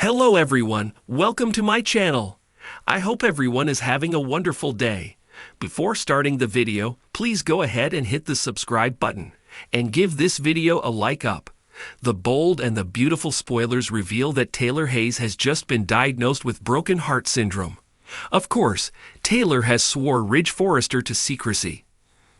Hello everyone, welcome to my channel. I hope everyone is having a wonderful day. Before starting the video, please go ahead and hit the subscribe button and give this video a like up. The bold and the beautiful spoilers reveal that Taylor Hayes has just been diagnosed with broken heart syndrome. Of course, Taylor has swore Ridge Forrester to secrecy.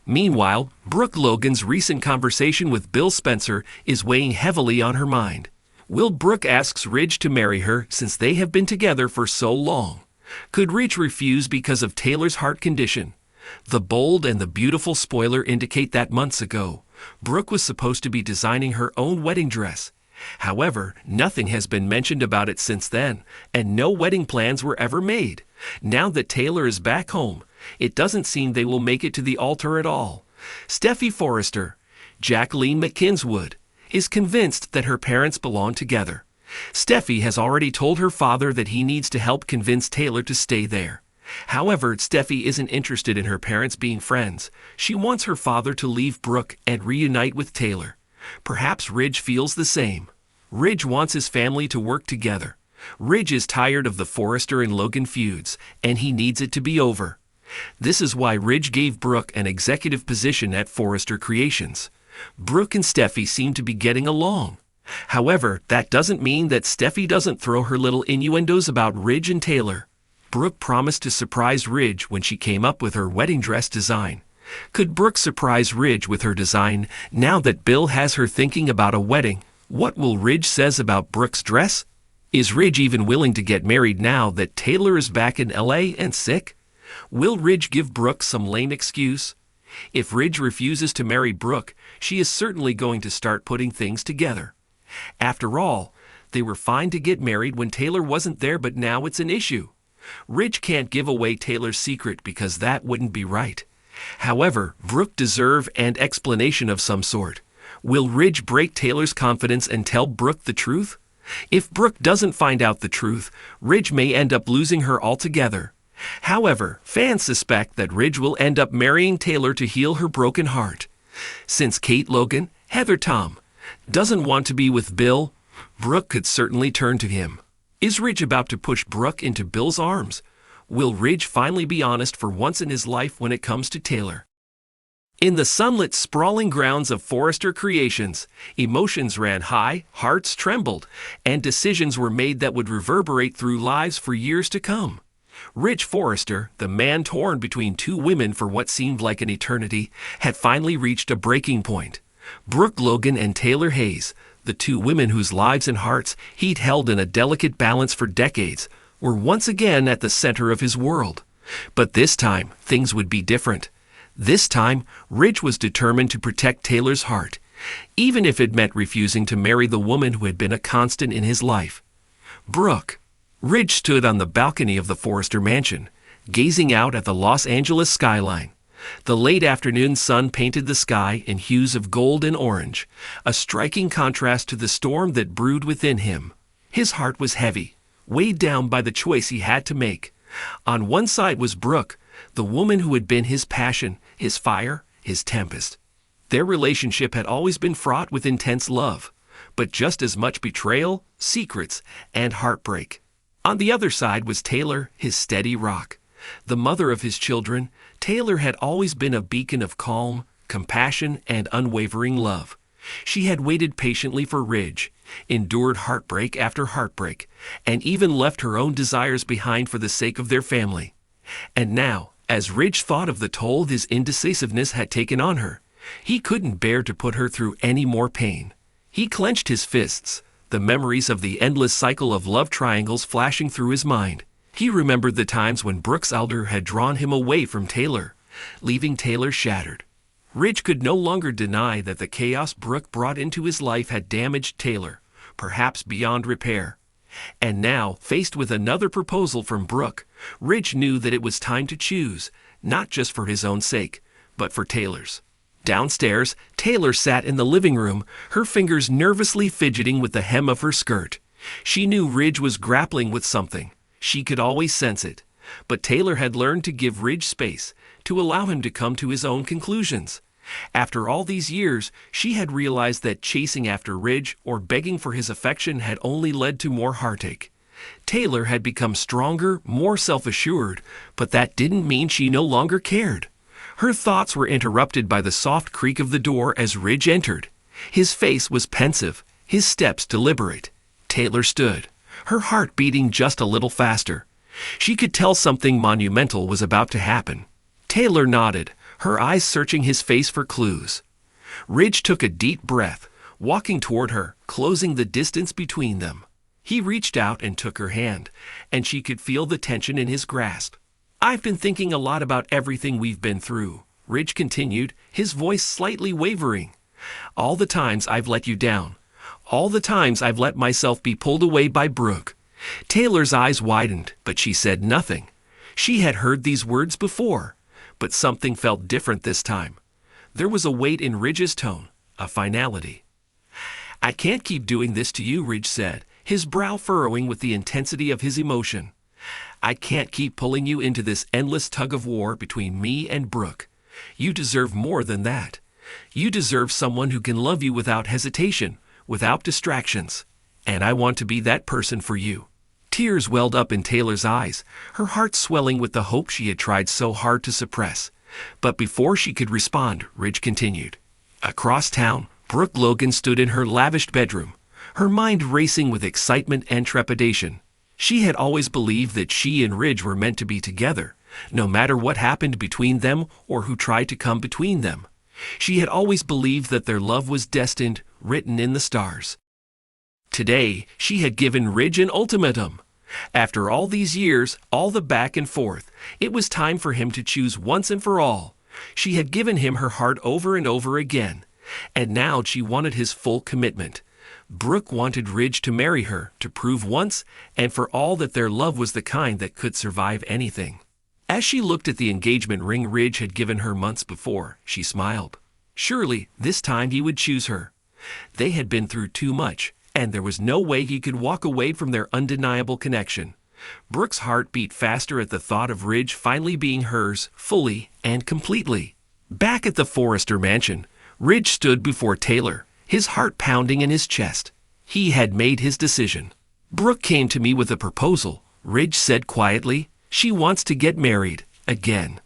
Meanwhile, Brooke Logan's recent conversation with Bill Spencer is weighing heavily on her mind. Will Brooke asks Ridge to marry her since they have been together for so long? Could Ridge refuse because of Taylor's heart condition? The bold and the beautiful spoiler indicate that months ago, Brooke was supposed to be designing her own wedding dress. However, nothing has been mentioned about it since then, and no wedding plans were ever made. Now that Taylor is back home, it doesn't seem they will make it to the altar at all. Steffi Forrester, Jacqueline McKinswood, is convinced that her parents belong together. Steffi has already told her father that he needs to help convince Taylor to stay there. However, Steffi isn't interested in her parents being friends. She wants her father to leave Brooke and reunite with Taylor. Perhaps Ridge feels the same. Ridge wants his family to work together. Ridge is tired of the Forrester and Logan feuds, and he needs it to be over. This is why Ridge gave Brooke an executive position at Forrester Creations. Brooke and Steffi seem to be getting along. However, that doesn't mean that Steffi doesn't throw her little innuendos about Ridge and Taylor. Brooke promised to surprise Ridge when she came up with her wedding dress design. Could Brooke surprise Ridge with her design now that Bill has her thinking about a wedding? What will Ridge says about Brooke's dress? Is Ridge even willing to get married now that Taylor is back in LA and sick? Will Ridge give Brooke some lame excuse? If Ridge refuses to marry Brooke, she is certainly going to start putting things together. After all, they were fine to get married when Taylor wasn't there, but now it's an issue. Ridge can't give away Taylor's secret because that wouldn't be right. However, Brooke deserves an explanation of some sort. Will Ridge break Taylor's confidence and tell Brooke the truth? If Brooke doesn't find out the truth, Ridge may end up losing her altogether. However, fans suspect that Ridge will end up marrying Taylor to heal her broken heart. Since Kate Logan, Heather Tom, doesn't want to be with Bill, Brooke could certainly turn to him. Is Ridge about to push Brooke into Bill's arms? Will Ridge finally be honest for once in his life when it comes to Taylor? In the sunlit, sprawling grounds of Forrester Creations, emotions ran high, hearts trembled, and decisions were made that would reverberate through lives for years to come. Ridge Forrester, the man torn between two women for what seemed like an eternity, had finally reached a breaking point. Brooke Logan and Taylor Hayes, the two women whose lives and hearts he'd held in a delicate balance for decades, were once again at the center of his world. But this time, things would be different. This time, Ridge was determined to protect Taylor's heart, even if it meant refusing to marry the woman who had been a constant in his life. Brooke. Ridge stood on the balcony of the Forrester mansion, gazing out at the Los Angeles skyline. The late afternoon sun painted the sky in hues of gold and orange, a striking contrast to the storm that brewed within him. His heart was heavy, weighed down by the choice he had to make. On one side was Brooke, the woman who had been his passion, his fire, his tempest. Their relationship had always been fraught with intense love, but just as much betrayal, secrets, and heartbreak. On the other side was Taylor, his steady rock. The mother of his children, Taylor had always been a beacon of calm, compassion, and unwavering love. She had waited patiently for Ridge, endured heartbreak after heartbreak, and even left her own desires behind for the sake of their family. And now, as Ridge thought of the toll his indecisiveness had taken on her, he couldn't bear to put her through any more pain. He clenched his fists, the memories of the endless cycle of love triangles flashing through his mind. He remembered the times when Brooke's elder had drawn him away from Taylor, leaving Taylor shattered. Ridge could no longer deny that the chaos Brooke brought into his life had damaged Taylor, perhaps beyond repair. And now, faced with another proposal from Brooke, Ridge knew that it was time to choose, not just for his own sake, but for Taylor's. Downstairs, Taylor sat in the living room, her fingers nervously fidgeting with the hem of her skirt. She knew Ridge was grappling with something. She could always sense it. But Taylor had learned to give Ridge space, to allow him to come to his own conclusions. After all these years, she had realized that chasing after Ridge or begging for his affection had only led to more heartache. Taylor had become stronger, more self-assured, but that didn't mean she no longer cared. Her thoughts were interrupted by the soft creak of the door as Ridge entered. His face was pensive, his steps deliberate. Taylor stood, her heart beating just a little faster. She could tell something monumental was about to happen. Taylor nodded, her eyes searching his face for clues. Ridge took a deep breath, walking toward her, closing the distance between them. He reached out and took her hand, and she could feel the tension in his grasp. "I've been thinking a lot about everything we've been through," Ridge continued, his voice slightly wavering. "All the times I've let you down. All the times I've let myself be pulled away by Brooke." Taylor's eyes widened, but she said nothing. She had heard these words before, but something felt different this time. There was a weight in Ridge's tone, a finality. "I can't keep doing this to you," Ridge said, his brow furrowing with the intensity of his emotion. "I can't keep pulling you into this endless tug-of-war between me and Brooke. You deserve more than that. You deserve someone who can love you without hesitation, without distractions. And I want to be that person for you." Tears welled up in Taylor's eyes, her heart swelling with the hope she had tried so hard to suppress. But before she could respond, Ridge continued. Across town, Brooke Logan stood in her lavished bedroom, her mind racing with excitement and trepidation. She had always believed that she and Ridge were meant to be together, no matter what happened between them or who tried to come between them. She had always believed that their love was destined, written in the stars. Today, she had given Ridge an ultimatum. After all these years, all the back and forth, it was time for him to choose once and for all. She had given him her heart over and over again, and now she wanted his full commitment. Brooke wanted Ridge to marry her, to prove once and for all that their love was the kind that could survive anything. As she looked at the engagement ring Ridge had given her months before, she smiled. Surely, this time he would choose her. They had been through too much, and there was no way he could walk away from their undeniable connection. Brooke's heart beat faster at the thought of Ridge finally being hers, fully and completely. Back at the Forrester mansion, Ridge stood before Taylor, his heart pounding in his chest. He had made his decision. "Brooke came to me with a proposal," Ridge said quietly. "She wants to get married, again."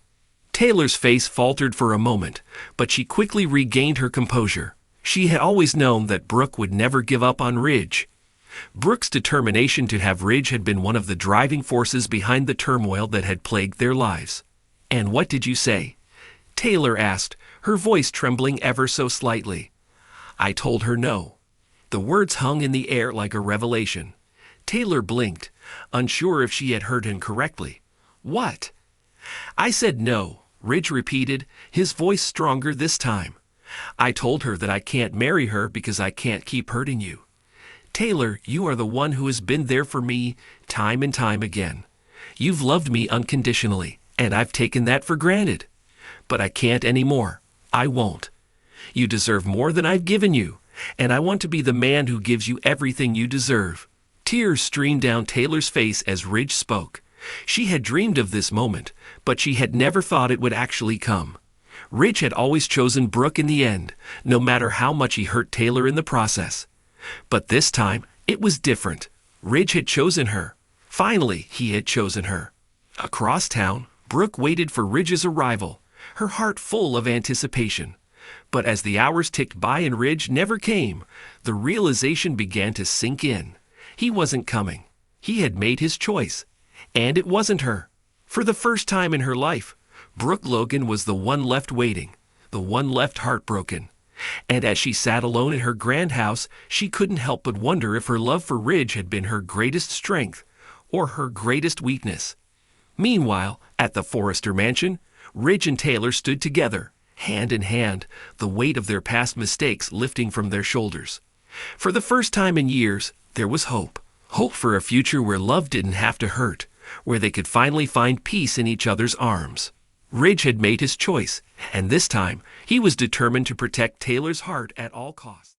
Taylor's face faltered for a moment, but she quickly regained her composure. She had always known that Brooke would never give up on Ridge. Brooke's determination to have Ridge had been one of the driving forces behind the turmoil that had plagued their lives. "And what did you say?" Taylor asked, her voice trembling ever so slightly. "I told her no." The words hung in the air like a revelation. Taylor blinked, unsure if she had heard him correctly. "What?" "I said no," Ridge repeated, his voice stronger this time. "I told her that I can't marry her because I can't keep hurting you. Taylor, you are the one who has been there for me time and time again. You've loved me unconditionally, and I've taken that for granted. But I can't anymore. I won't. You deserve more than I've given you, and I want to be the man who gives you everything you deserve." Tears streamed down Taylor's face as Ridge spoke. She had dreamed of this moment, but she had never thought it would actually come. Ridge had always chosen Brooke in the end, no matter how much he hurt Taylor in the process. But this time, it was different. Ridge had chosen her. Finally, he had chosen her. Across town, Brooke waited for Ridge's arrival, her heart full of anticipation. But as the hours ticked by and Ridge never came, the realization began to sink in. He wasn't coming. He had made his choice. And it wasn't her. For the first time in her life, Brooke Logan was the one left waiting, the one left heartbroken. And as she sat alone in her grand house, she couldn't help but wonder if her love for Ridge had been her greatest strength or her greatest weakness. Meanwhile, at the Forrester mansion, Ridge and Taylor stood together, hand in hand, the weight of their past mistakes lifting from their shoulders. For the first time in years, there was hope. Hope for a future where love didn't have to hurt, where they could finally find peace in each other's arms. Ridge had made his choice, and this time, he was determined to protect Taylor's heart at all costs.